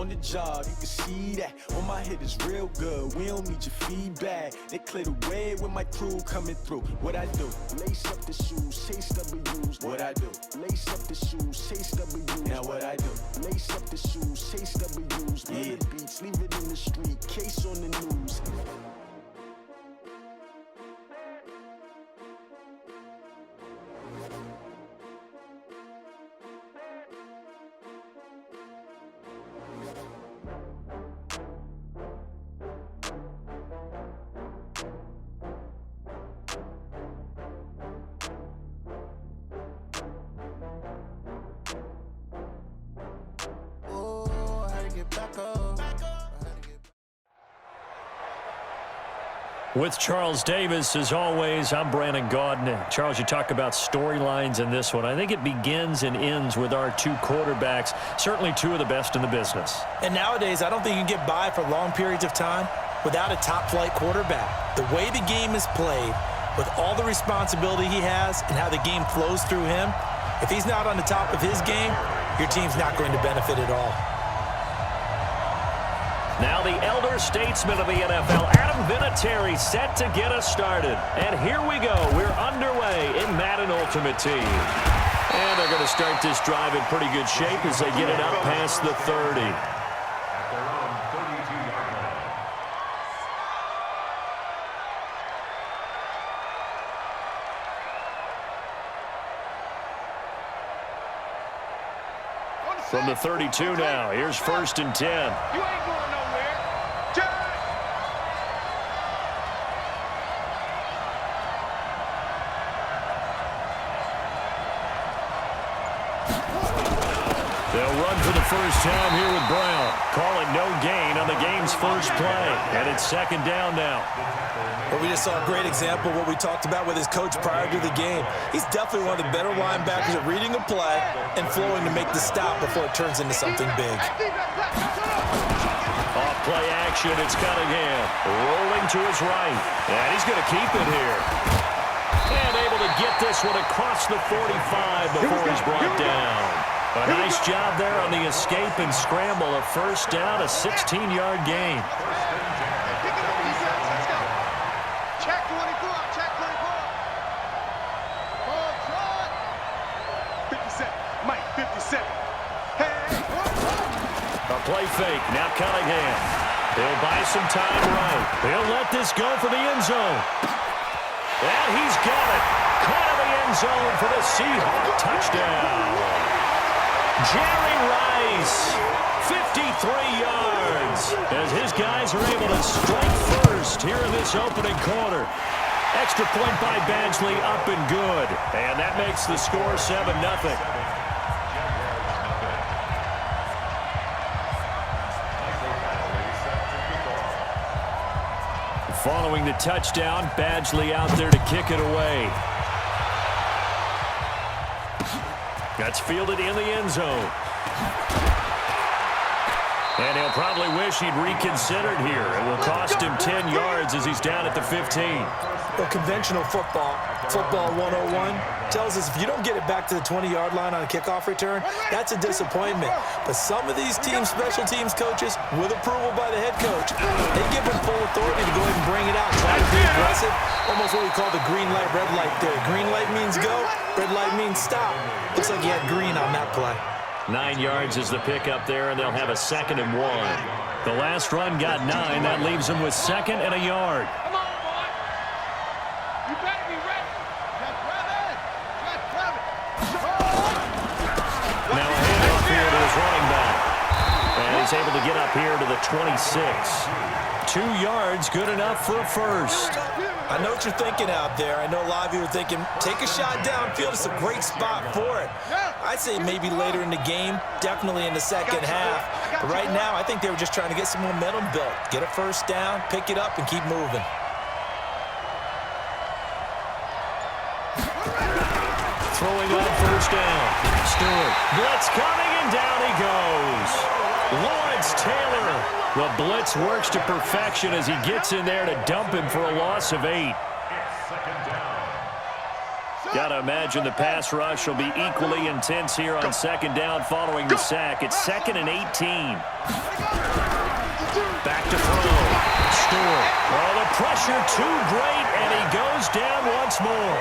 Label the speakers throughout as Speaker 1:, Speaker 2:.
Speaker 1: on the job, you can see that. On my head is real good, we don't need your feedback. They clear the way with my crew coming through. What I do? Lace up the shoes, chase W's. What I do? Lace up the shoes, chase W's. Now what I do? Lace up the shoes, chase W's. Yeah. The beats, leave it in the street, case on the news.
Speaker 2: With Charles Davis, as always, I'm Brandon Gaudin. Charles, you talk about storylines in this one. I think it begins and ends with our two quarterbacks, certainly two of the best in the business.
Speaker 3: And nowadays, I don't think you can get by for long periods of time without a top-flight quarterback. The way the game is played, with all the responsibility he has and how the game flows through him, if he's not on the top of his game, your team's not going to benefit at all.
Speaker 2: Now the elder statesman of the NFL, Adam Vinatieri, set to get us started. And here we go. We're underway in Madden Ultimate Team. And they're going to start this drive in pretty good shape as they get it up past the 30. From the 32 now, here's 1st and 10.
Speaker 4: You ain't going nowhere. Turn.
Speaker 2: They'll run for the first time here with Brown. Call it no gain on the game's first play. And it's 2nd down now.
Speaker 3: Well, we just saw a great example of what we talked about with his coach prior to the game. He's definitely one of the better linebackers at reading a play and flowing to make the stop before it turns into something big.
Speaker 2: Off play action, it's Cunningham. Rolling to his right. And he's going to keep it here. And able to get this one across the 45 before he's brought down. A nice job there on the escape and scramble. A 1st down, a 16-yard gain. Play fake. Now Cunningham. He'll buy some time right. He'll let this go for the end zone. And he's got it. Caught in the end zone for the Seahawks touchdown. Jerry Rice, 53 yards, as his guys are able to strike first here in this opening quarter. Extra point by Badgley, up and good. And that makes the score 7-0. Following the touchdown, Badgley out there to kick it away. That's fielded in the end zone. And he'll probably wish he'd reconsidered here. It will cost him 10 yards as he's down at the 15.
Speaker 3: Well, conventional football 101, tells us if you don't get it back to the 20-yard line on a kickoff return, that's a disappointment. But some of these team special teams coaches, with approval by the head coach, they give him full authority to go ahead and bring it out, try to be aggressive, almost what we call the green light, red light theory. Green light means go, red light means stop. Looks like he had green on that play.
Speaker 2: 9 yards is the pickup there, and they'll have a 2nd and 1. The last run got 9. That leaves them with 2nd and a yard.
Speaker 4: Come on, boy. You better be ready. Let's grab it. Let's grab it.
Speaker 2: Now a handoff here to his running back. And he's able to get up here to the 26. 2 yards, good enough for a first.
Speaker 3: I know what you're thinking out there. I know a lot of you are thinking, take a shot downfield. It's a great spot for it. I'd say maybe later in the game, definitely in the second half. But right now, I think they were just trying to get some momentum built. Get a first down, pick it up, and keep moving.
Speaker 2: Throwing on first down. Stewart. Blitz coming, and down he goes. Lawrence Taylor. The blitz works to perfection as he gets in there to dump him for a loss of 8. Got to imagine the pass rush will be equally intense here on second down following the sack. It's 2nd and 18. Back to throw. Stewart. Oh, the pressure too great, and he goes down once more.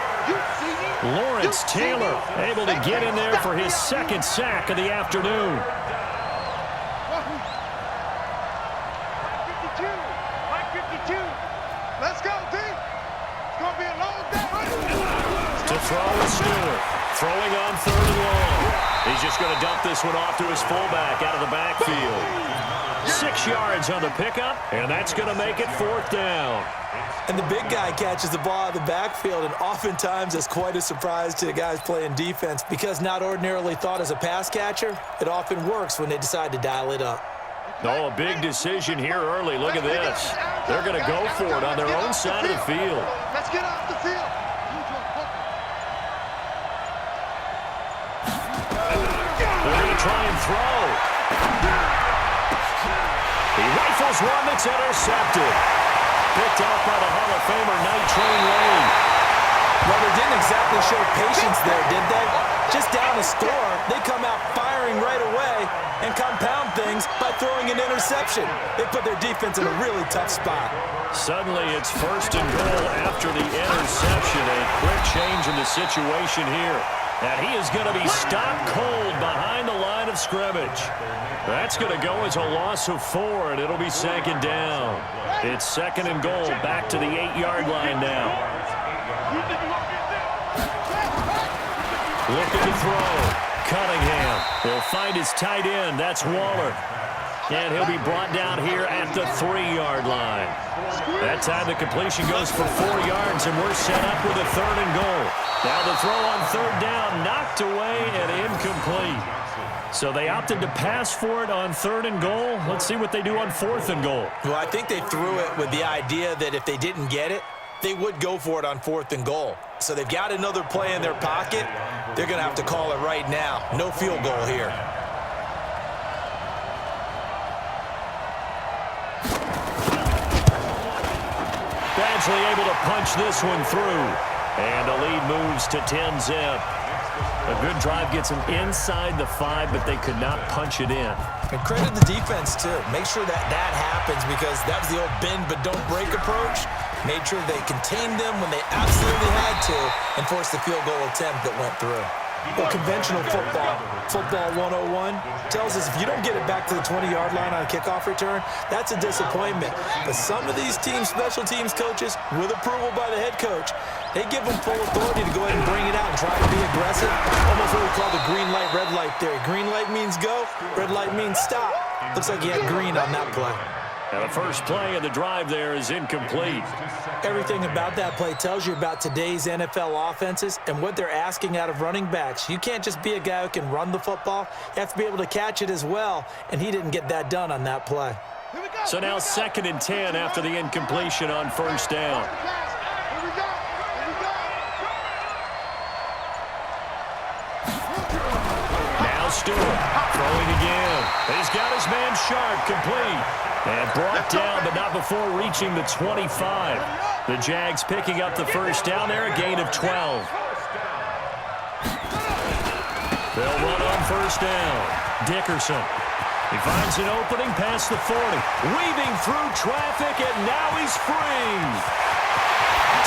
Speaker 2: Lawrence Taylor able to get in there for his 2nd sack of the afternoon.
Speaker 4: 52. Let's go, team. It's going to be a long day.
Speaker 2: To throw is Stewart. Throwing on 3rd and long. He's just going to dump this one off to his fullback out of the backfield. 6 yards on the pickup, and that's going to make it 4th down.
Speaker 3: And the big guy catches the ball out of the backfield, and oftentimes it's quite a surprise to the guys playing defense because not ordinarily thought as a pass catcher, it often works when they decide to dial it up.
Speaker 2: Oh, a big decision here early. Look at this. They're going to go for it on their own side of the field.
Speaker 4: Let's get off the field.
Speaker 2: They're going to try and throw. He rifles one that's intercepted. Picked off by the Hall of Famer Night Train Lane.
Speaker 3: Well, they didn't exactly show patience there, did they? Just down a score, they come out firing right away and compound things by throwing an interception. They put their defense in a really tough spot.
Speaker 2: Suddenly it's 1st and goal after the interception. A quick change in the situation here. And he is going to be stopped cold behind the line of scrimmage. That's going to go as a loss of 4, and it'll be 2nd down. It's 2nd and goal, back to the 8-yard line now. Looking to throw. Cunningham. He'll find his tight end. That's Waller. And he'll be brought down here at the 3-yard line. That time the completion goes for 4 yards, and we're set up with a 3rd and goal. Now the throw on 3rd down, knocked away and incomplete. So they opted to pass for it on 3rd and goal. Let's see what they do on 4th and goal.
Speaker 3: Well, I think they threw it with the idea that if they didn't get it, they would go for it on 4th and goal. So they've got another play in their pocket. They're going to have to call it right now. No field goal here.
Speaker 2: Badgley able to punch this one through. And the lead moves to 10-zip. A good drive gets them inside the 5, but they could not punch it in.
Speaker 3: And credit the defense, too. Make sure that happens because that was the old bend but don't break approach. Made sure they contained them when they absolutely had to and forced the field goal attempt that went through. Well, conventional football 101, tells us if you don't get it back to the 20-yard line on a kickoff return, that's a disappointment. But some of these special teams coaches, with approval by the head coach, they give them full authority to go ahead and bring it out and try to be aggressive. Almost what we call the green light, red light theory. Green light means go, red light means stop. Looks like he had green on that play.
Speaker 2: And the first play of the drive there is incomplete.
Speaker 3: Everything about that play tells you about today's NFL offenses and what they're asking out of running backs. You can't just be a guy who can run the football. You have to be able to catch it as well, and he didn't get that done on that play.
Speaker 2: So now 2nd and 10 after the incompletion on 1st down. Now Stewart throwing again. He's got his man Sharp complete. And brought down, but not before reaching the 25. The Jags picking up the first down there, a gain of 12. They'll run on 1st down. Dickerson. He finds an opening past the 40. Weaving through traffic, and now he's free.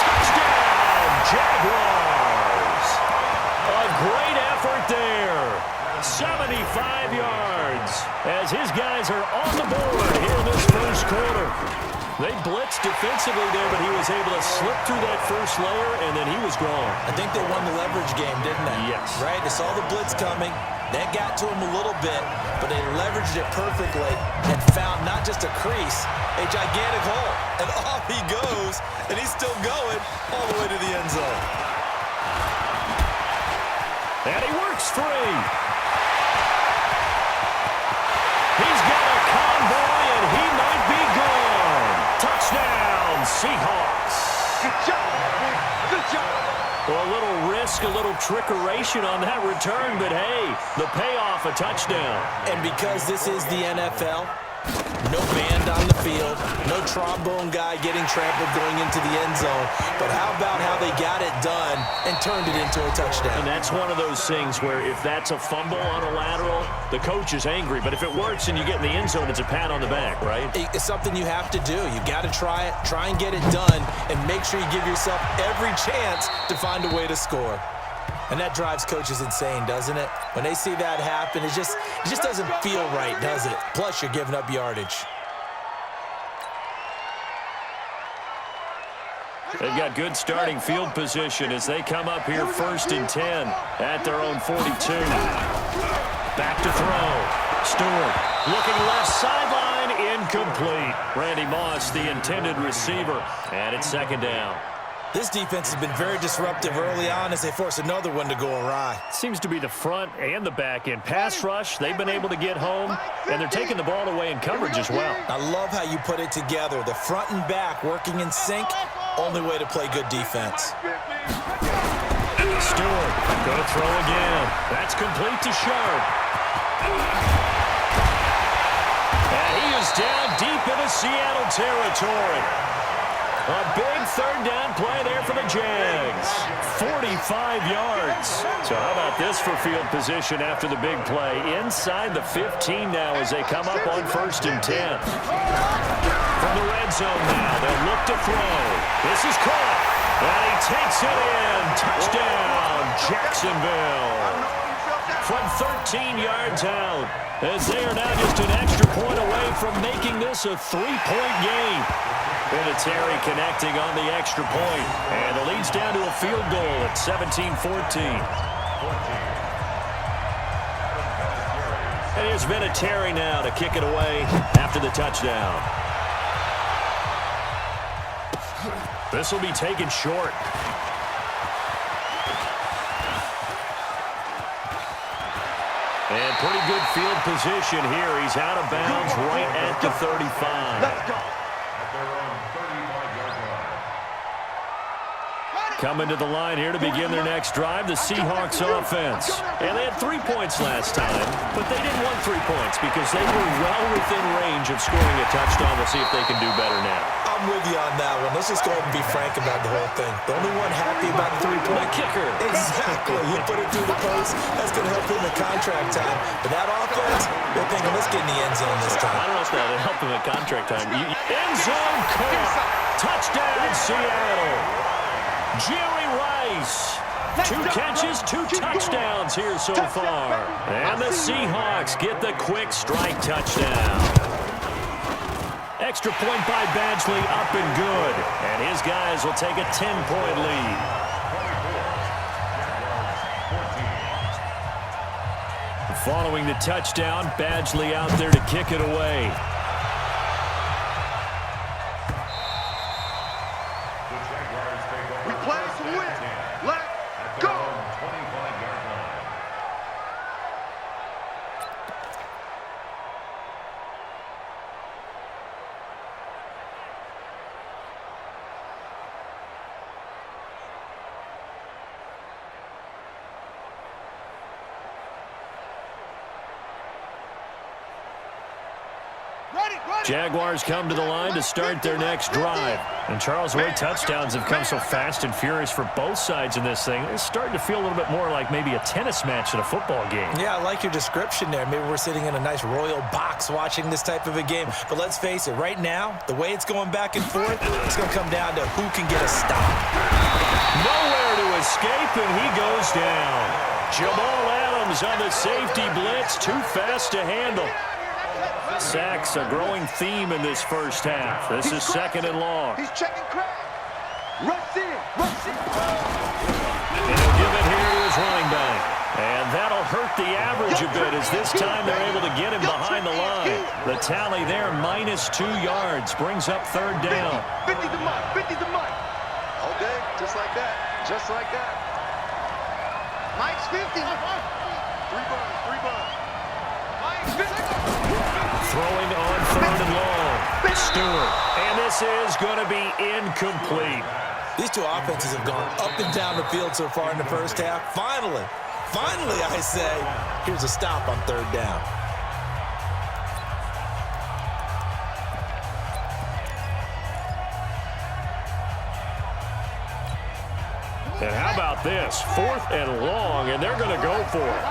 Speaker 2: Touchdown, Jaguars. A great effort there. 75 yards as his guys are on the board here in this first quarter. They blitzed defensively there, but he was able to slip through that first layer, and then he was gone.
Speaker 3: I think they won the leverage game, didn't they?
Speaker 2: Yes.
Speaker 3: Right? They saw the blitz coming. That got to him a little bit, but they leveraged it perfectly and found not just a crease, a gigantic hole. And off he goes, and he's still going all the way to the end zone.
Speaker 2: And he works free. He's got a convoy, and he might be gone. Touchdown, Seahawks.
Speaker 4: Good job, man. Good job.
Speaker 2: Well, a little risk, a little trickeration on that return, but hey, the payoff, a touchdown.
Speaker 3: And because this is the NFL, No band on the field, no trombone guy getting trampled going into the end zone. But how about how they got it done and turned it into a touchdown?
Speaker 2: And that's one of those things where if that's a fumble on a lateral, the coach is angry. But if it works and you get in the end zone, it's a pat on the back, right?
Speaker 3: It's something you have to do. You got to try it, try and get it done, and make sure you give yourself every chance to find a way to score. And that drives coaches insane, doesn't it? When they see that happen, it just doesn't feel right, does it? Plus, you're giving up yardage.
Speaker 2: They've got good starting field position as they come up here 1st and 10 at their own 42. Back to throw. Stewart looking left sideline, incomplete. Randy Moss, the intended receiver, and it's 2nd down.
Speaker 3: This defense has been very disruptive early on as they force another one to go awry.
Speaker 2: Seems to be the front and the back end. Pass rush, they've been able to get home, and they're taking the ball away in coverage as well.
Speaker 3: I love how you put it together. The front and back working in sync, only way to play good defense.
Speaker 2: Stewart, going to throw again. That's complete to Sharp. And he is down deep into Seattle territory. A big 3rd down play there for the Jags. 45 yards. So how about this for field position after the big play? Inside the 15 now as they come up on 1st and 10. From the red zone now, they'll look to throw. This is caught. And he takes it in. Touchdown, Jacksonville. From 13 yards out, as they are now just an extra point away from making this a 3-point game. Vinatieri connecting on the extra point, and it leads down to a field goal at 17-14. And here's Vinatieri now to kick it away after the touchdown. This will be taken short. And pretty good field position here. He's out of bounds right at the 35.
Speaker 4: Let's go.
Speaker 2: Coming to the line here to begin their next drive, the Seahawks offense. And they had 3 points last time, but they didn't want 3 points because they were well within range of scoring a touchdown. We'll see if they can do better now.
Speaker 3: I'm with you on that one. Let's just go ahead and be frank about the whole thing. The only one happy about the 3-point
Speaker 2: kicker.
Speaker 3: Exactly. You put it through the post. That's going to help him in contract time. But that offense, they're thinking, let's get in the end zone this time.
Speaker 2: I don't know if that'll help him in contract time. End zone caught. Touchdown, Seattle. Jerry Rice. 2 catches, 2 touchdowns here so far. And the Seahawks get the quick strike touchdown. Extra point by Badgley, up and good. And his guys will take a 10-point lead. Following the touchdown, Badgley out there to kick it away.
Speaker 4: We play to win. Let's go.
Speaker 2: Jaguars come to the line to start their next drive. And Charles, the way touchdowns have come so fast and furious for both sides in this thing, it's starting to feel a little bit more like maybe a tennis match at a football game.
Speaker 3: Yeah, I like your description there. Maybe we're sitting in a nice royal box watching this type of a game. But let's face it, right now, the way it's going back and forth, it's going to come down to who can get a stop.
Speaker 2: Nowhere to escape, and he goes down. Jamal Adams on the safety blitz, too fast to handle. Sacks, a growing theme in this first half. This is 2nd and long.
Speaker 4: He's checking crack. Rush in.
Speaker 2: And he'll give it here to his running back. And that'll hurt the average a bit as this time they're able to get him behind the line. The tally there, -2 yards, brings up 3rd down.
Speaker 4: 50 the money. 50 the money. Okay, just like that. Just like that. Mike's 50. 3 buns. 3 buns. Mike's 50.
Speaker 2: Throwing on 3rd and long. Stewart. And this is going to be incomplete.
Speaker 3: These two offenses have gone up and down the field so far in the first half. Finally, I say, here's a stop on 3rd down.
Speaker 2: And how about this? 4th and long, and they're going to go for it.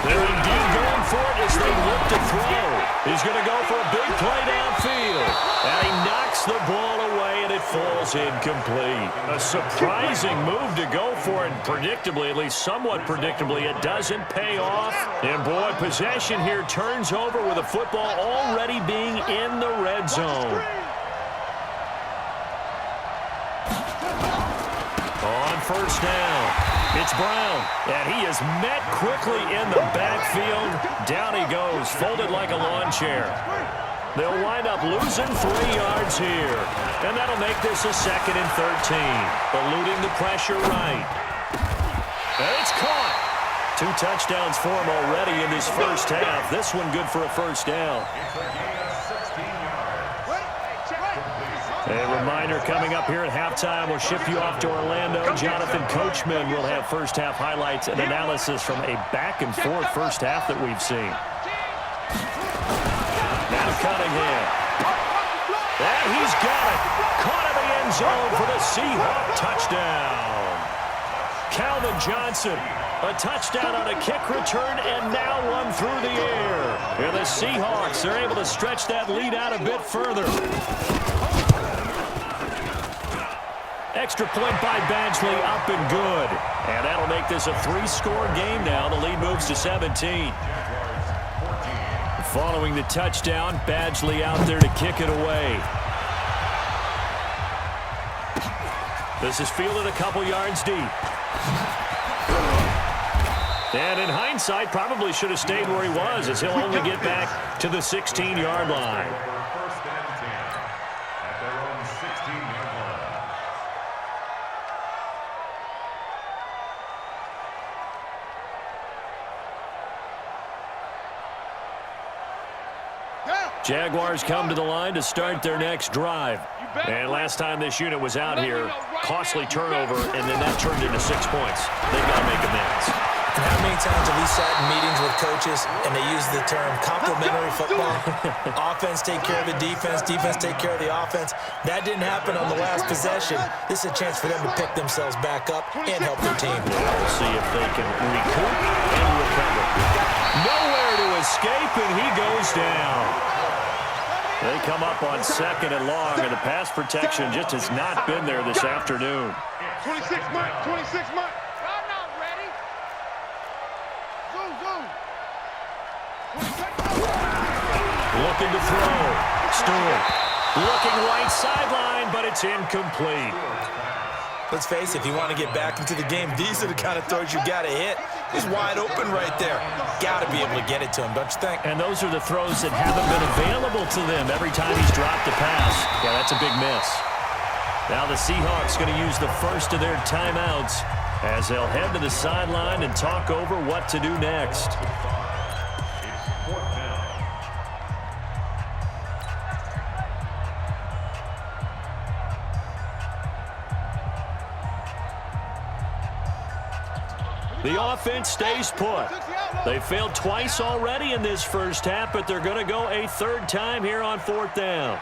Speaker 2: They're indeed going for it as they look to throw. He's going to go for a big play downfield. And he knocks the ball away, and it falls incomplete. A surprising move to go for it. Predictably, at least somewhat predictably, it doesn't pay off. And, boy, possession here turns over with the football already being in the red zone. On first down, it's Brown, and he is met quickly in the backfield. Down he goes, folded like a lawn chair. They'll wind up losing 3 yards here, and that'll make this a 2nd and 13. Eluding the pressure right. And it's caught. 2 touchdowns for him already in this first half. This one good for a first down. A reminder coming up here at halftime, we'll ship you off to Orlando. Jonathan Coachman will have first-half highlights and analysis from a back-and-forth first half that we've seen. Now Cunningham. And he's got it. Caught in the end zone for the Seahawk touchdown. Calvin Johnson, a touchdown on a kick return, and now one through the air. And the Seahawks are able to stretch that lead out a bit further. Extra point by Badgley, up and good. And that'll make this a 3-score game now. The lead moves to 17. Following the touchdown, Badgley out there to kick it away. This is fielded a couple yards deep. And in hindsight, probably should have stayed where he was, as he'll only get back to the 16-yard line. Jaguars come to the line to start their next drive. And last time this unit was out here, costly turnover, and then that turned into 6 points. They've got to make amends.
Speaker 3: And how many times have we sat in meetings with coaches and they use the term complementary football? Offense take care of the defense, defense take care of the offense. That didn't happen on the last possession. This is a chance for them to pick themselves back up and help their team.
Speaker 2: We'll see if they can recoup and recover. Nowhere to escape, and he goes down. They come up on 2nd and long, and the pass protection just has not been there this afternoon.
Speaker 4: 26 months, 26 months. I'm not ready. Zoom, zoom.
Speaker 2: Looking to throw. Stewart looking right sideline, but it's incomplete.
Speaker 3: Let's face it, if you want to get back into the game, these are the kind of throws you got to hit. He's wide open right there. Got to be able to get it to him, don't you think?
Speaker 2: And those are the throws that haven't been available to them every time he's dropped a pass. Yeah, that's a big miss. Now the Seahawks going to use the first of their timeouts as they'll head to the sideline and talk over what to do next. The offense stays put. They failed twice already in this first half, but they're going to go a 3rd time here on 4th down.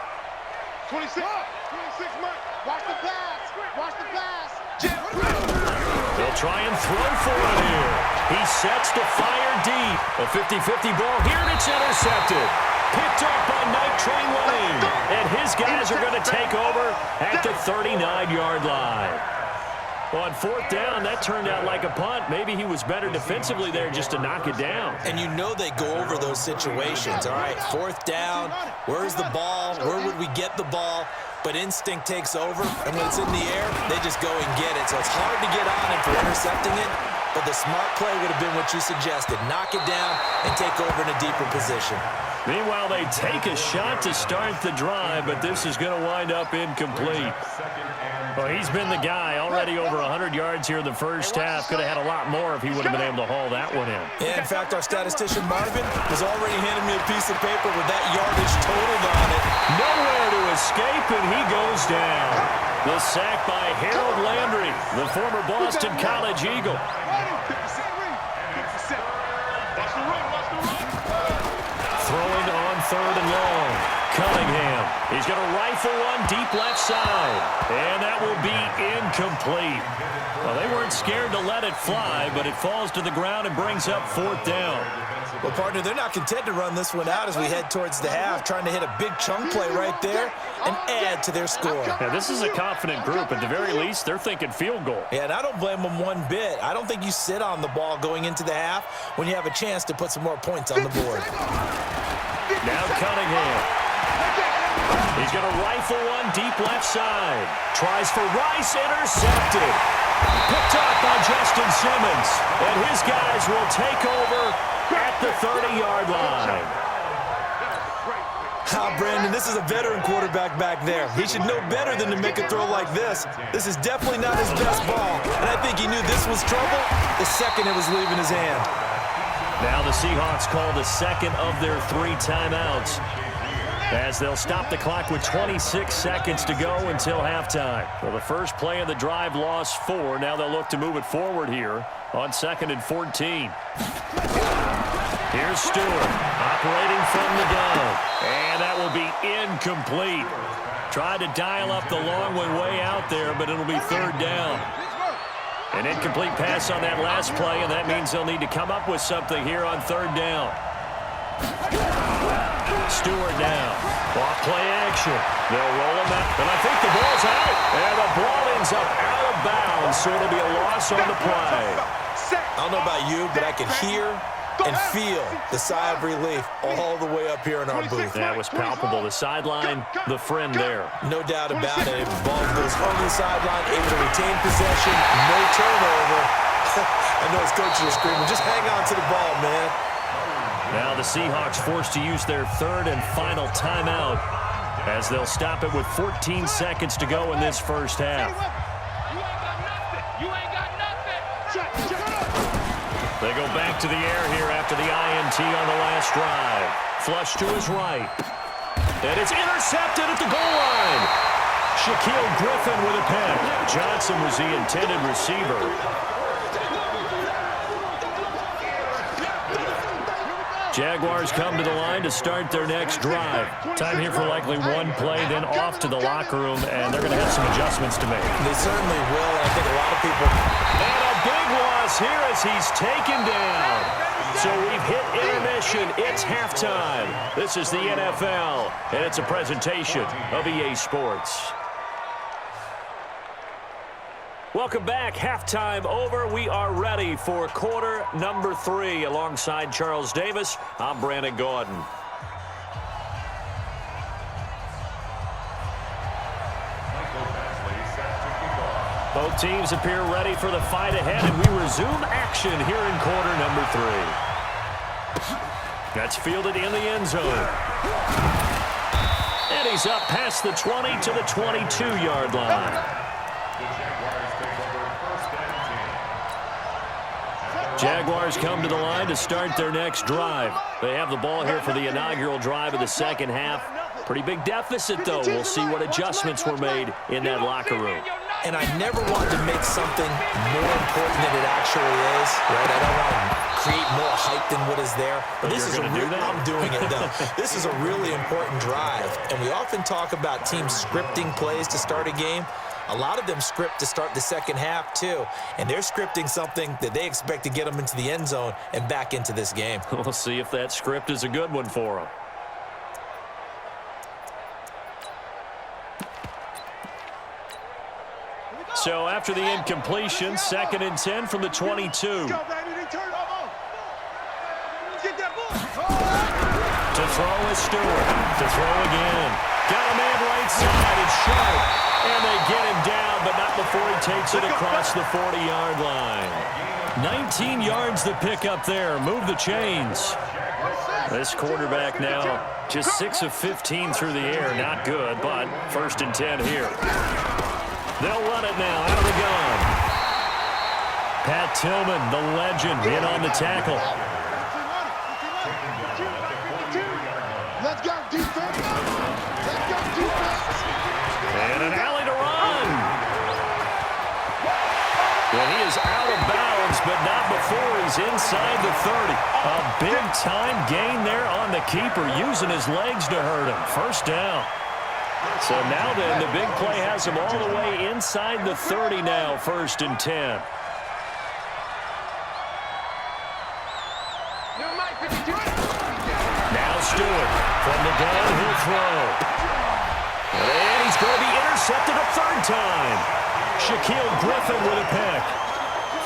Speaker 4: 26 months. Watch the pass. Watch the pass.
Speaker 2: They'll try and throw for it here. He sets to fire deep. A 50-50 ball here, and it's intercepted. Picked up by Night Train Lane. And his guys are going to take over at the 39-yard line. On 4th down, that turned out like a punt. Maybe he was better defensively there just to knock it down.
Speaker 3: And you know they go over those situations. All right, 4th down, where's the ball? Where would we get the ball? But instinct takes over, and when it's in the air, they just go and get it. So it's hard to get on him for intercepting it, but the smart play would have been what you suggested. Knock it down and take over in a deeper position.
Speaker 2: Meanwhile, they take a shot to start the drive, but this is going to wind up incomplete. Well, he's been the guy already over 100 yards here in the first half. Could have had a lot more if he would have been able to haul that one in.
Speaker 3: Yeah, in fact, our statistician Marvin was already handing me a piece of paper with that yardage totaled on it.
Speaker 2: Nowhere to escape, and he goes down. The sack by Harold Landry, the former Boston College Eagle. Throwing on 3rd and long. Cunningham He's going to rifle one deep left side. And that will be incomplete. Well, they weren't scared to let it fly, but it falls to the ground and brings up 4th down.
Speaker 3: Well, partner, they're not content to run this one out as we head towards the half, trying to hit a big chunk play right there and add to their score.
Speaker 2: Yeah, this is a confident group. At the very least, they're thinking field goal.
Speaker 3: Yeah, and I don't blame them one bit. I don't think you sit on the ball going into the half when you have a chance to put some more points on the board.
Speaker 2: Now Cunningham. He's going to rifle one deep left side. Tries for Rice, intercepted. Picked off by Justin Simmons. And his guys will take over at the 30-yard line.
Speaker 3: Brandon, this is a veteran quarterback back there. He should know better than to make a throw like this. This is definitely not his best ball. And I think he knew this was trouble the second it was leaving his hand.
Speaker 2: Now the Seahawks call the second of their 3 timeouts, as they'll stop the clock with 26 seconds to go until halftime. Well, the first play of the drive lost 4. Now they'll look to move it forward here on 2nd and 14. Here's Stewart operating from the gun. And that will be incomplete. Tried to dial up the long one way out there, but it'll be 3rd down. An incomplete pass on that last play, and that means they'll need to come up with something here on 3rd down. Stewart now. Off play action. They'll roll him out. And I think the ball's out. And the ball ends up out of bounds, so it'll be a loss on the play.
Speaker 3: I don't know about you, but I can hear and feel the sigh of relief all the way up here in our booth.
Speaker 2: That was palpable. The sideline, the friend there.
Speaker 3: No doubt about it. If the ball goes on the sideline, able to retain possession, no turnover. I know his coaches are screaming, just hang on to the ball, man.
Speaker 2: Now the Seahawks forced to use their 3rd and final timeout, as they'll stop it with 14 seconds to go in this first half. They go back to the air here after the INT on the last drive. Flush to his right. And it's intercepted at the goal line. Shaquille Griffin with a pick. Johnson was the intended receiver. Jaguars come to the line to start their next drive. Time here for likely one play, then off to the locker room, and they're going to have some adjustments to make.
Speaker 3: They certainly will, and I think a lot of people...
Speaker 2: And a big loss here as he's taken down. So we've hit intermission. It's halftime. This is the NFL, and it's a presentation of EA Sports. Welcome back. Halftime over. We are ready for quarter number 3. Alongside Charles Davis, I'm Brandon Gordon. Both teams appear ready for the fight ahead, and we resume action here in quarter number 3. That's fielded in the end zone. And he's up past the 20 to the 22-yard line. Jaguars come to the line to start their next drive. They have the ball here for the inaugural drive of the second half. Pretty big deficit, though. We'll see what adjustments were made in that locker room.
Speaker 3: And I never want to make something more important than it actually is, right? I don't want to create more hype than what is there. But this is I'm doing it, though. This is a really important drive. And we often talk about teams scripting plays to start a game. A lot of them script to start the second half, too. And they're scripting something that they expect to get them into the end zone and back into this game.
Speaker 2: We'll see if that script is a good one for them. So after the incompletion, 2nd and 10 from the 22. To throw is Stewart. To throw again. Got a man right side. It's Sharp. And they get him down, but not before he takes it across the 40-yard line. 19 yards to pick up there. Move the chains. This quarterback now just 6 of 15 through the air. Not good, but 1st and 10 here. They'll run it now out of the gun. Pat Tillman, the legend, in on the tackle.
Speaker 4: Let's go, defense. Let's go, defense.
Speaker 2: And an alley to run. Well, he is out of bounds, but not before he's inside the 30. A big-time gain there on the keeper, using his legs to hurt him. 1st down. So now then, the big play has him all the way inside the 30 now, 1st and 10. Now Stewart from the gun, he'll throw. And he's going to be intercepted a 3rd time. Shaquille Griffin with a pick.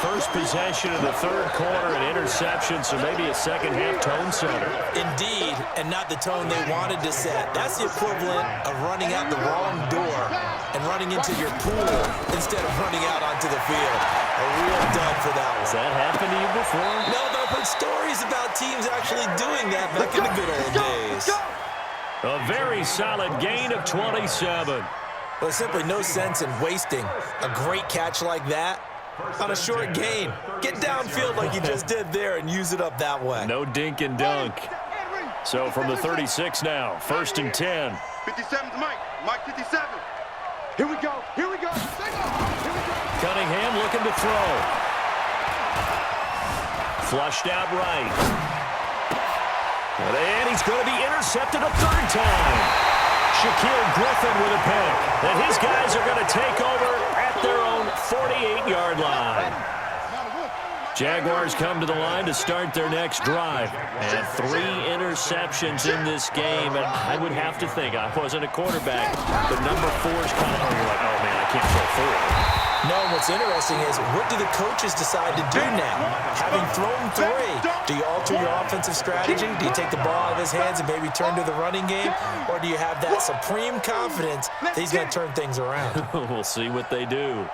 Speaker 2: First possession of the 3rd quarter, an interception, so maybe a second-half tone setter.
Speaker 3: Indeed, and not the tone they wanted to set. That's the equivalent of running out the wrong door and running into your pool instead of running out onto the field. A real dud for that one.
Speaker 2: Has that happened to you before?
Speaker 3: No, but I've heard stories about teams actually doing that back in the good old days.
Speaker 2: A very solid gain of 27.
Speaker 3: Well, there's simply no sense in wasting a great catch like that on a short gain. Get downfield like you just did there and use it up that way.
Speaker 2: No dink and dunk. So from the 36 now, 1st and 10.
Speaker 4: 57's Mike. Mike 57. Here we go. Here we go.
Speaker 2: Cunningham looking to throw. Flushed out right. And he's going to be intercepted a 3rd time. Shaquille Griffin with a pick. And his guys are going to take over at their own 48-yard line. Jaguars come to the line to start their next drive. And 3 interceptions in this game. And I would have to think, I wasn't a quarterback, but number 4 is kind of, you're like, oh, man, I can't throw 4.
Speaker 3: No, what's interesting is, what do the coaches decide to do now? Having thrown 3, do you alter your offensive strategy? Do you take the ball out of his hands and maybe turn to the running game? Or do you have that supreme confidence that he's going to turn things around?
Speaker 2: We'll see what they do.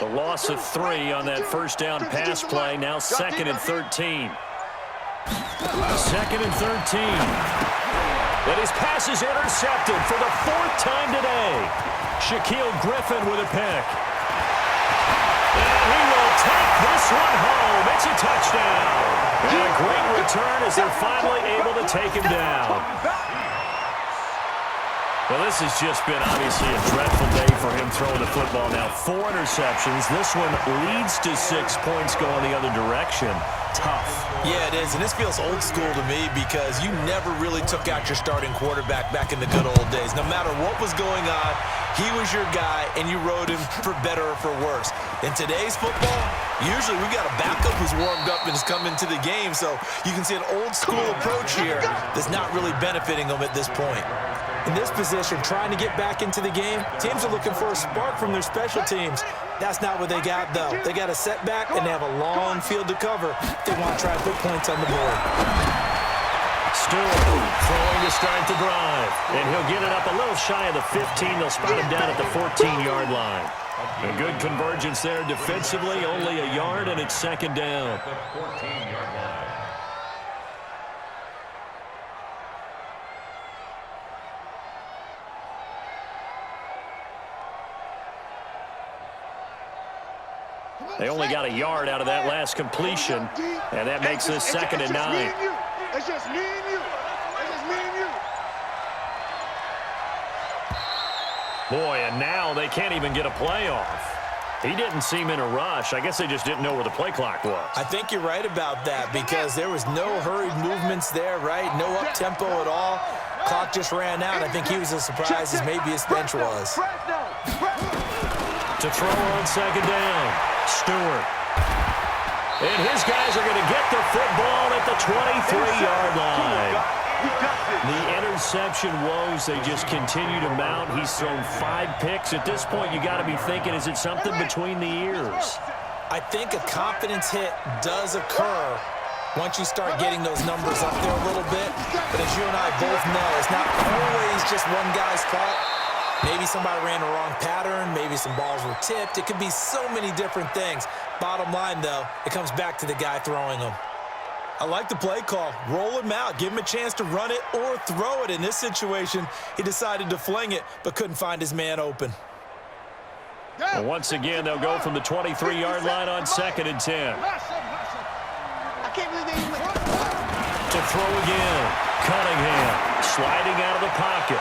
Speaker 2: The loss of 3 on that 1st down pass play, now 2nd and 13. 2nd and 13. And his pass is intercepted for the 4th time today. Shaquille Griffin with a pick. And he will take this one home. It's a touchdown. And a great return as they're finally able to take him down. Well, this has just been obviously a dreadful day for him throwing the football. Now 4 interceptions. This one leads to 6 points going the other direction. Tough.
Speaker 3: Yeah, it is, and this feels old school to me because you never really took out your starting quarterback back in the good old days. No matter what was going on, he was your guy, and you rode him for better or for worse. In today's football, usually we got a backup who's warmed up and has come into the game, so you can see an old school approach here that's not really benefiting them at this point. In this position, trying to get back into the game, teams are looking for a spark from their special teams. That's not what they got, though. They got a setback, and they have a long field to cover if they want to try to put points on the board.
Speaker 2: Stewart throwing to start the drive. And he'll get it up a little shy of the 15. They'll spot him down at the 14-yard line. A good convergence there defensively, only a yard, and it's 2nd down. They only got a yard out of that last completion, and that makes this 2nd and 9.
Speaker 4: It's just me and you. It's just me and you.
Speaker 2: Boy, and now they can't even get a play off. He didn't seem in a rush. I guess they just didn't know where the play clock was.
Speaker 3: I think you're right about that because there was no hurried movements there, right? No up-tempo at all. Clock just ran out. I think he was as surprised as maybe his bench was.
Speaker 2: To throw on 2nd down, Stewart. And his guys are going to get the football at the 23-yard line. The interception woes, they just continue to mount. He's thrown 5 picks. At this point, you got to be thinking, is it something between the ears?
Speaker 3: I think a confidence hit does occur once you start getting those numbers up there a little bit. But as you and I both know, it's not always just one guy's fault. Maybe somebody ran the wrong pattern. Maybe some balls were tipped. It could be so many different things. Bottom line, though, it comes back to the guy throwing them. I like the play call. Roll him out. Give him a chance to run it or throw it. In this situation, he decided to fling it but couldn't find his man open.
Speaker 2: Well, once again, they'll go from the 23-yard line on 2nd and 10. To throw again. Cunningham sliding out of the pocket.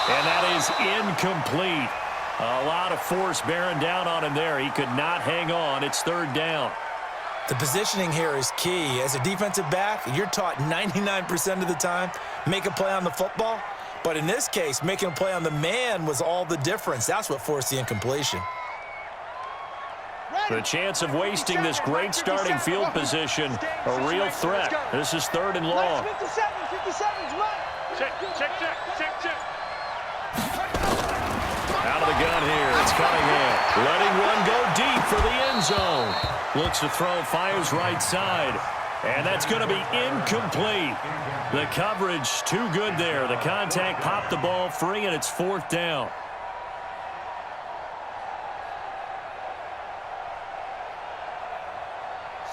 Speaker 2: And that is incomplete. A lot of force bearing down on him there. He could not hang on. It's 3rd down.
Speaker 3: The positioning here is key. As a defensive back, you're taught 99% of the time, make a play on the football. But in this case, making a play on the man was all the difference. That's what forced the incompletion.
Speaker 2: The chance of wasting this great starting field position, a real threat. This is 3rd and long.
Speaker 4: 57's right. Check.
Speaker 2: Out of the gun here, it's Cunningham. Letting one go deep for the end zone. Looks to throw, fires right side. And that's going to be incomplete. The coverage too good there. The contact popped the ball free, and it's 4th down.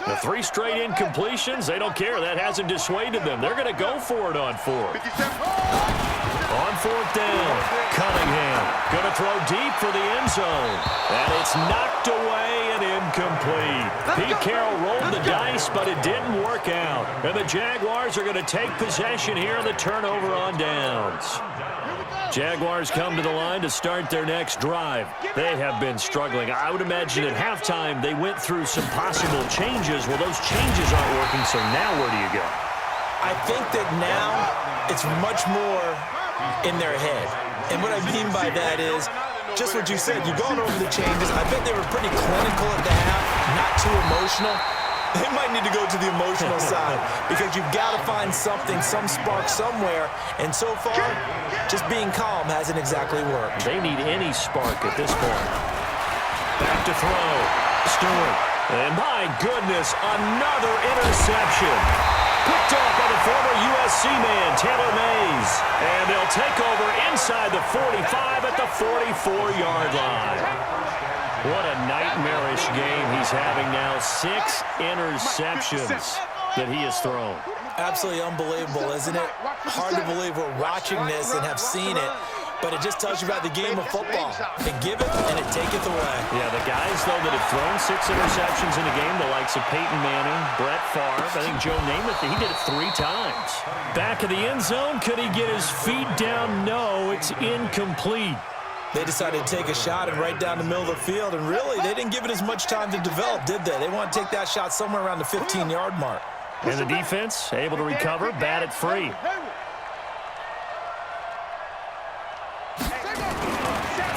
Speaker 2: The 3 straight incompletions, they don't care. That hasn't dissuaded them. They're going to go for it on 4th. On 4th down, Cunningham going to throw deep for the end zone. And it's knocked away and incomplete. Pete Carroll rolled the dice, but it didn't work out. And the Jaguars are going to take possession here on the turnover on downs. Jaguars come to the line to start their next drive. They have been struggling. I would imagine at halftime they went through some possible changes. Well, those changes aren't working, so now where do you go?
Speaker 3: I think that now it's much more in their head. And what I mean by that is just what you said. You're going over the changes. I bet they were pretty clinical at the half, not too emotional. They might need to go to the emotional side because you've got to find something, some spark somewhere. And so far, just being calm hasn't exactly worked.
Speaker 2: They need any spark at this point. Back to throw. Stewart. And my goodness, another interception. Picked off by the former USC man, Taylor Mays. And they'll take over inside the 45 at the 44-yard line. What a nightmarish game he's having now. 6 interceptions that he has thrown.
Speaker 3: Absolutely unbelievable, isn't it? Hard to believe we're watching this and have seen it, but it just tells you about the game of football. They give it and it taketh away.
Speaker 2: Yeah, the guys, though, that have thrown 6 interceptions in a game, the likes of Peyton Manning, Brett Favre, I think Joe Namath, he did it 3 times. Back of the end zone, could he get his feet down? No, it's incomplete.
Speaker 3: They decided to take a shot and right down the middle of the field, and really, they didn't give it as much time to develop, did they? They want to take that shot somewhere around the 15-yard mark.
Speaker 2: And the defense able to recover, bat it free.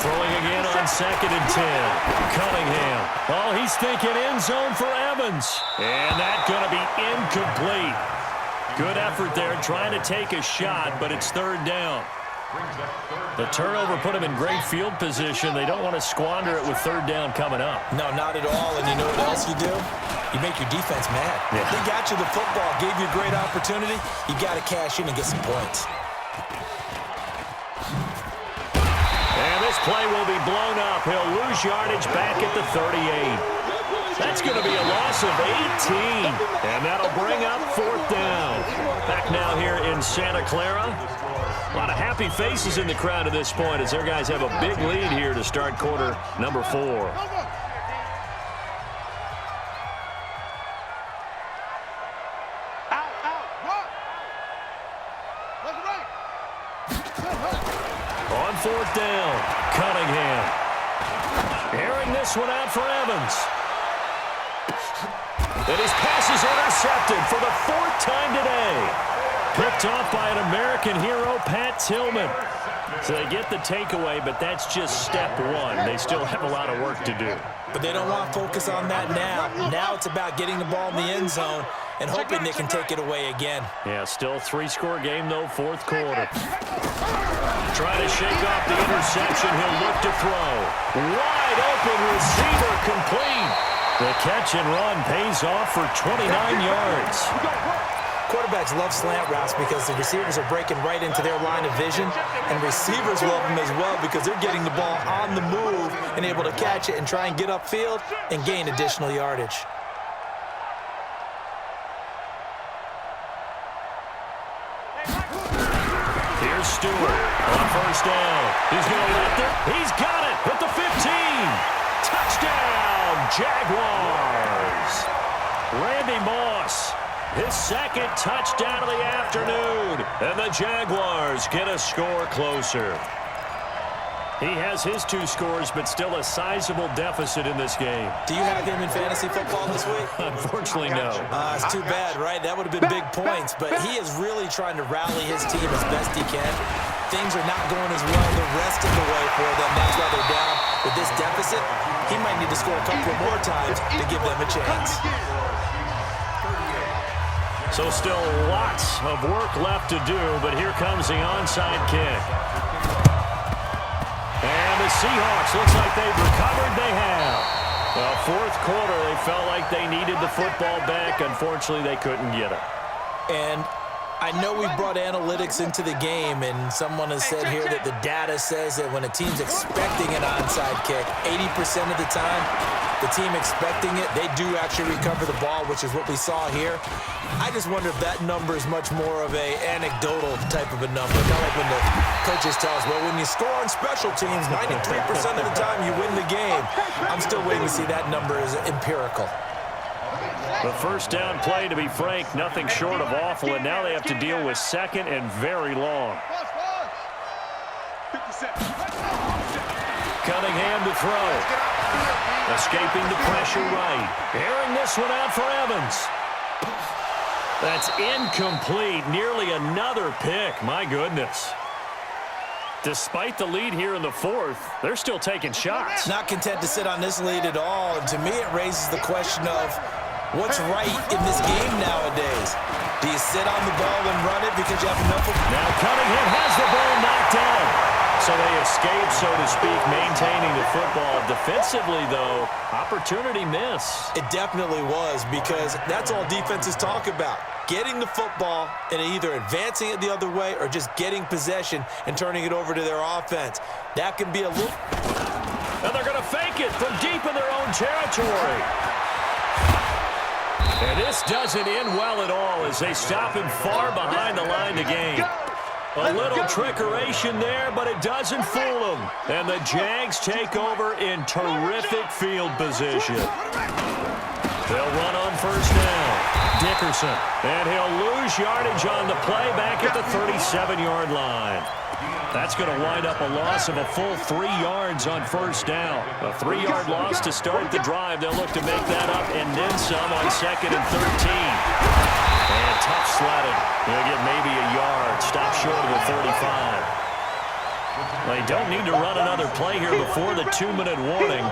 Speaker 2: Throwing again on 2nd and 10. Cunningham. Oh, he's thinking end zone for Evans. And that's going to be incomplete. Good effort there, trying to take a shot, but it's 3rd down. The turnover put them in great field position. They don't want to squander it with 3rd down coming up.
Speaker 3: No, not at all. And you know what else you do? You make your defense mad.
Speaker 2: Yeah.
Speaker 3: They got you the football, gave you a great opportunity. You got to cash in and get some points.
Speaker 2: And this play will be blown up. He'll lose yardage back at the 38. That's going to be a loss of 18. And that'll bring up 4th down. Back now here in Santa Clara. A lot of happy faces in the crowd at this point as their guys have a big lead here to start quarter number 4. On 4th down, Cunningham. Airing this one out for Evans. And his pass is intercepted for the 4th time today. Picked off by an American hero, Pat Tillman. So they get the takeaway, but that's just step 1. They still have a lot of work to do.
Speaker 3: But they don't want to focus on that now. Now it's about getting the ball in the end zone and hoping they can take it away again.
Speaker 2: Yeah, still 3-score game, though, 4th quarter. Trying to shake off the interception. He'll look to throw. Wide open receiver complete. The catch and run pays off for 29 yards.
Speaker 3: Quarterbacks love slant routes because the receivers are breaking right into their line of vision, and receivers love them as well because they're getting the ball on the move and able to catch it and try and get upfield and gain additional yardage.
Speaker 2: Here's Stewart on 1st down. He's going to lift it. He's got it at the 15. Touchdown, Jaguars. Randy Moss. His 2nd touchdown of the afternoon. And the Jaguars get a score closer. He has his 2 scores, but still a sizable deficit in this game.
Speaker 3: Do you have him in fantasy football this week?
Speaker 2: Unfortunately, no.
Speaker 3: It's too bad, right? That would have been big points, but he is really trying to rally his team as best he can. Things are not going as well the rest of the way for them. That's why they're down. With this deficit, he might need to score a couple more times to give them a chance.
Speaker 2: So still lots of work left to do, but here comes the onside kick. And the Seahawks, looks like they've recovered. They have. Well, fourth quarter, they felt like they needed the football back. Unfortunately, they couldn't get it.
Speaker 3: And I know we brought analytics into the game, and someone has said here that the data says that when a team's expecting an onside kick, 80% of the time, the team expecting it, they do actually recover the ball, which is what we saw here. I just wonder if that number is much more of a anecdotal type of a number. Kind of like when the coaches tell us, well, when you score on special teams, 93% of the time you win the game. I'm still waiting to see that number is empirical.
Speaker 2: The first down play, to be frank, nothing short of awful, and now they have to deal with second and very long. Cunningham to throw. Escaping the pressure right. Airing this one out for Evans. That's incomplete. Nearly another pick. My goodness. Despite the lead here in the fourth, they're still taking shots.
Speaker 3: Not content to sit on this lead at all, and to me it raises the question of what's right in this game nowadays. Do you sit on the ball and run it because you have enough of it?
Speaker 2: Now Cunningham has the ball knocked down. So they escape, so to speak, maintaining the football. Defensively, though, opportunity miss.
Speaker 3: It definitely was, because that's all defenses talk about. Getting the football and either advancing it the other way or just getting possession and turning it over to their offense. That can be a little...
Speaker 2: And they're going to fake it from deep in their own territory. And this doesn't end well at all as they stop him far behind the line to gain. A little trickeration there, but it doesn't fool them. And the Jags take over in terrific field position. They'll run on first down. Dickerson. And he'll lose yardage on the play back at the 37-yard line. That's going to wind up a loss of a full 3 yards on first down. A 3-yard loss to start the drive. They'll look to make that up and then some on second and 13. And tough sledding. They'll get maybe a yard. Stop short of the 35. They don't need to run another play here before the 2-minute warning.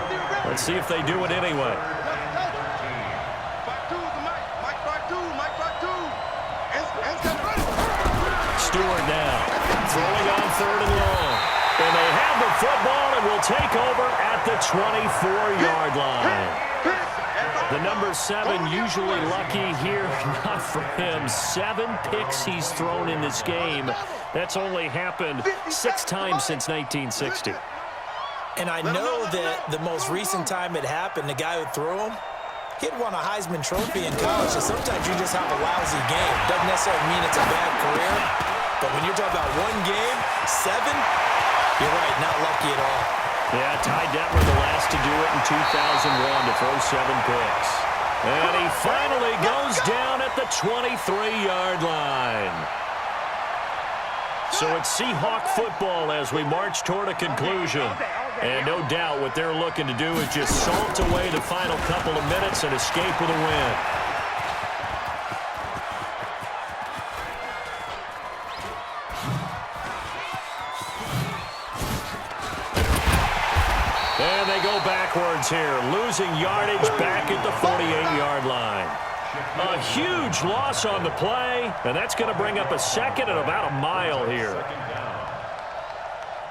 Speaker 2: Let's see if they do it anyway. Stewart now. Throwing on third and long. And they have the football and will take over at the 24-yard line. The number 7 usually lucky here. Not for him. 7 picks he's thrown in this game. That's only happened 6 times since 1960.
Speaker 3: And I know that the most recent time it happened, the guy who threw him, he'd won a Heisman Trophy in college. So sometimes you just have a lousy game. Doesn't necessarily mean it's a bad career. But when you're talking about 1 game, 7, you're right, not lucky at all.
Speaker 2: Yeah, Ty Detmer the last to do it in 2001 to throw 7 picks. And he finally goes down at the 23-yard line. So it's Seahawk football as we march toward a conclusion. And no doubt what they're looking to do is just salt away the final couple of minutes and escape with a win. And they go backwards here, losing yardage back at the 48-yard line. A huge loss on the play, and that's going to bring up a second and about a mile here.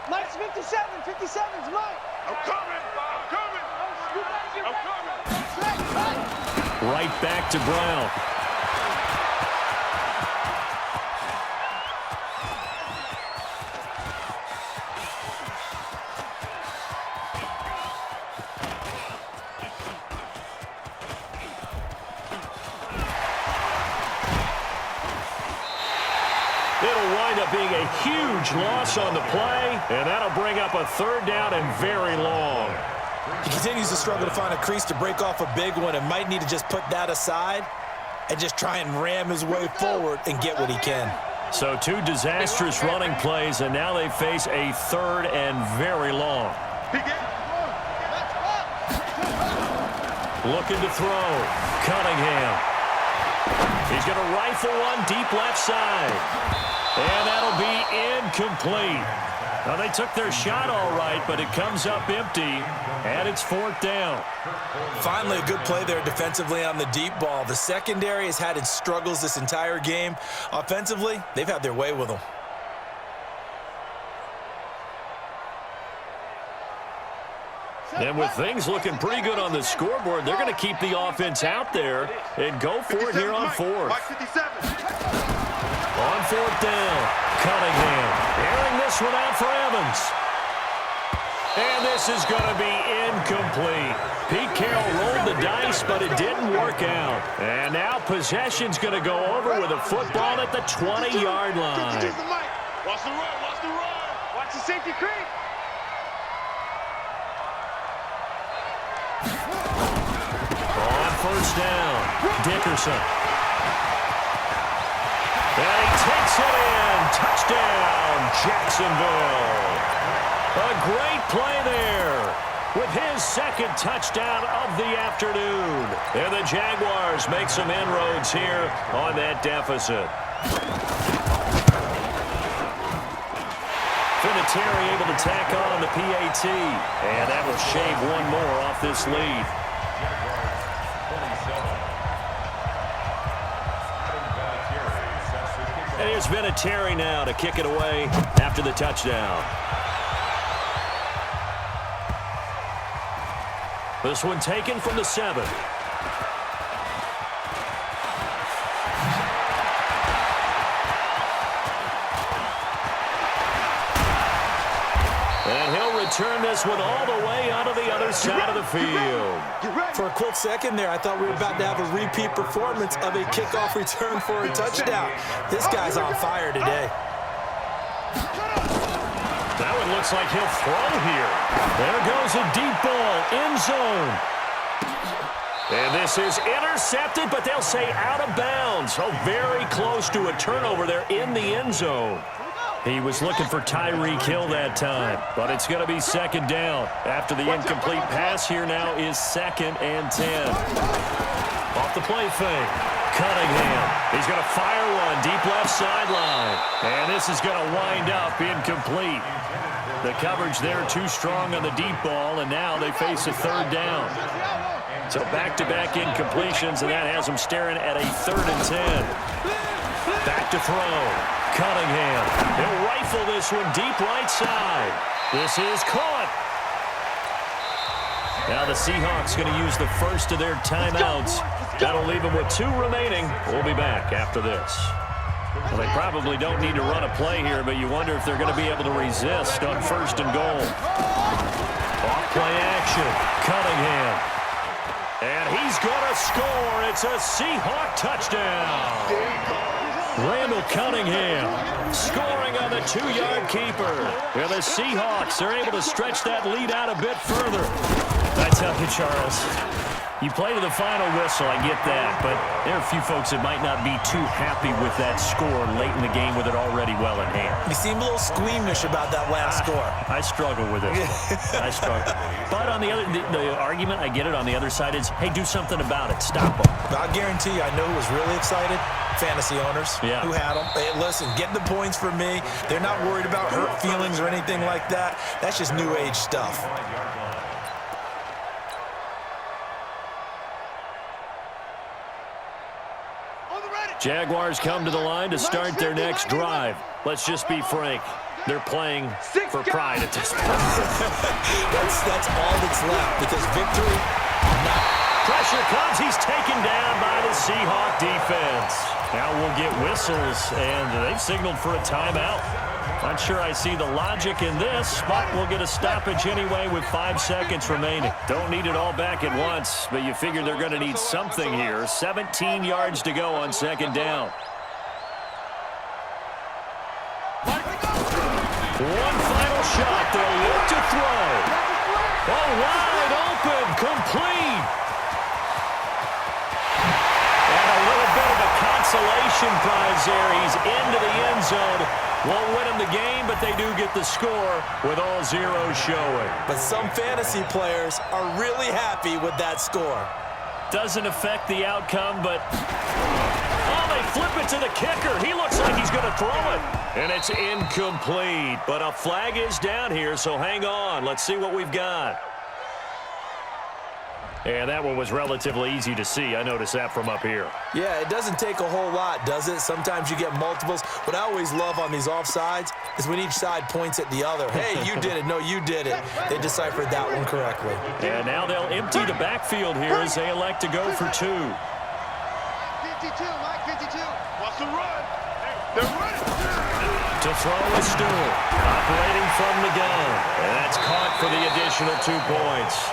Speaker 5: Mike's 57, 57's Mike.
Speaker 4: I'm coming, I'm coming.
Speaker 2: Right back to Brown. It'll wind up being a huge loss on the play, and that'll bring up a third down and very long.
Speaker 3: He continues to struggle to find a crease to break off a big one and might need to just put that aside and just try and ram his way forward and get what he can.
Speaker 2: So 2 disastrous running plays, and now they face a 3rd and very long. Looking to throw. Cunningham. He's going to rifle one deep left side. And that'll be incomplete. Now, they took their shot all right, but it comes up empty, and it's 4th down.
Speaker 3: Finally, a good play there defensively on the deep ball. The secondary has had its struggles this entire game. Offensively, they've had their way with them.
Speaker 2: And with things looking pretty good on the scoreboard, they're going to keep the offense out there and go for it here on 4th. On 4th down, Cunningham airing this one out for Evans. And this is going to be incomplete. Pete Carroll rolled the dice, but it didn't work out. And now possession's going to go over with a football at the 20-yard line.
Speaker 4: Watch the run, watch the run.
Speaker 5: Watch the safety creep.
Speaker 2: On 1st down, Dickerson. And he takes it in. Touchdown, Jacksonville. A great play there with his 2nd touchdown of the afternoon. And the Jaguars make some inroads here on that deficit. Vinatieri able to tack on the PAT. And that will shave one more off this lead. And here's Vinatieri now to kick it away after the touchdown. This one taken from the 7. And he'll return this one all the way onto the other side of the field.
Speaker 3: For a quick second there, I thought we were about to have a repeat performance of a kickoff return for a touchdown. This guy's on fire today.
Speaker 2: That one looks like he'll throw here. There goes a deep ball, end zone. And this is intercepted, but they'll say out of bounds. So very close to a turnover there in the end zone. He was looking for Tyreek Hill that time, but it's going to be 2nd down. After the incomplete pass, here now is 2nd and 10. Off the play fake. Cunningham. He's going to fire one deep left sideline. And this is going to wind up incomplete. The coverage there too strong on the deep ball, and now they face a 3rd down. So back-to-back incompletions, and that has them staring at a 3rd and 10. Back to throw. Cunningham. He'll rifle this one deep right side. This is caught. Now the Seahawks going to use the first of their timeouts. That'll leave them with 2 remaining. We'll be back after this. Well, they probably don't need to run a play here, but you wonder if they're going to be able to resist on 1st and goal. Off play action. Cunningham. And he's going to score. It's a Seahawk touchdown. Randall Cunningham scoring on the 2-yard keeper. Yeah, the Seahawks are able to stretch that lead out a bit further. I tell you, Charles, you play to the final whistle, I get that, but there are a few folks that might not be too happy with that score late in the game with it already well in hand.
Speaker 3: You seem a little squeamish about that last score.
Speaker 2: I struggle with it. I struggle. But on the other, the argument, I get it, on the other side is, hey, do something about it. Stop them.
Speaker 3: I'll guarantee you, I know who was really excited. Fantasy owners who had them. Hey, listen, get the points for me. They're not worried about hurt feelings or anything like that. That's just new age stuff.
Speaker 2: Jaguars come to the line to start their next drive. Let's just be frank. They're playing for pride at this point.
Speaker 3: that's all that's left, because victory,
Speaker 2: Pressure comes. He's taken down by the Seahawk defense. Now we'll get whistles, and they've signaled for a timeout. Not sure I see the logic in this, but we'll get a stoppage anyway with 5 seconds remaining. Don't need it all back at once, but you figure they're going to need something here. 17 yards to go on 2nd down. One final shot. They'll look to throw. Oh, wide open, complete. And a little bit of a consolation consolation prize there. He's into the end zone. Won't win him the game, but they do get the score with all zeros showing.
Speaker 3: But some fantasy players are really happy with that score.
Speaker 2: Doesn't affect the outcome, but... oh, they flip it to the kicker. He looks like he's going to throw it. And it's incomplete. But a flag is down here, so hang on. Let's see what we've got. And that one was relatively easy to see. I noticed that from up here.
Speaker 3: Yeah, it doesn't take a whole lot, does it? Sometimes you get multiples. What I always love on these offsides is when each side points at the other. Hey, you did it. No, you did it. They deciphered that one correctly.
Speaker 2: And now they'll empty the backfield here as they elect to go for 2.
Speaker 4: 52, Mike 52. Wants to run. They're running.
Speaker 2: To throw is Stewart, operating from the gun. And that's caught for the additional 2 points.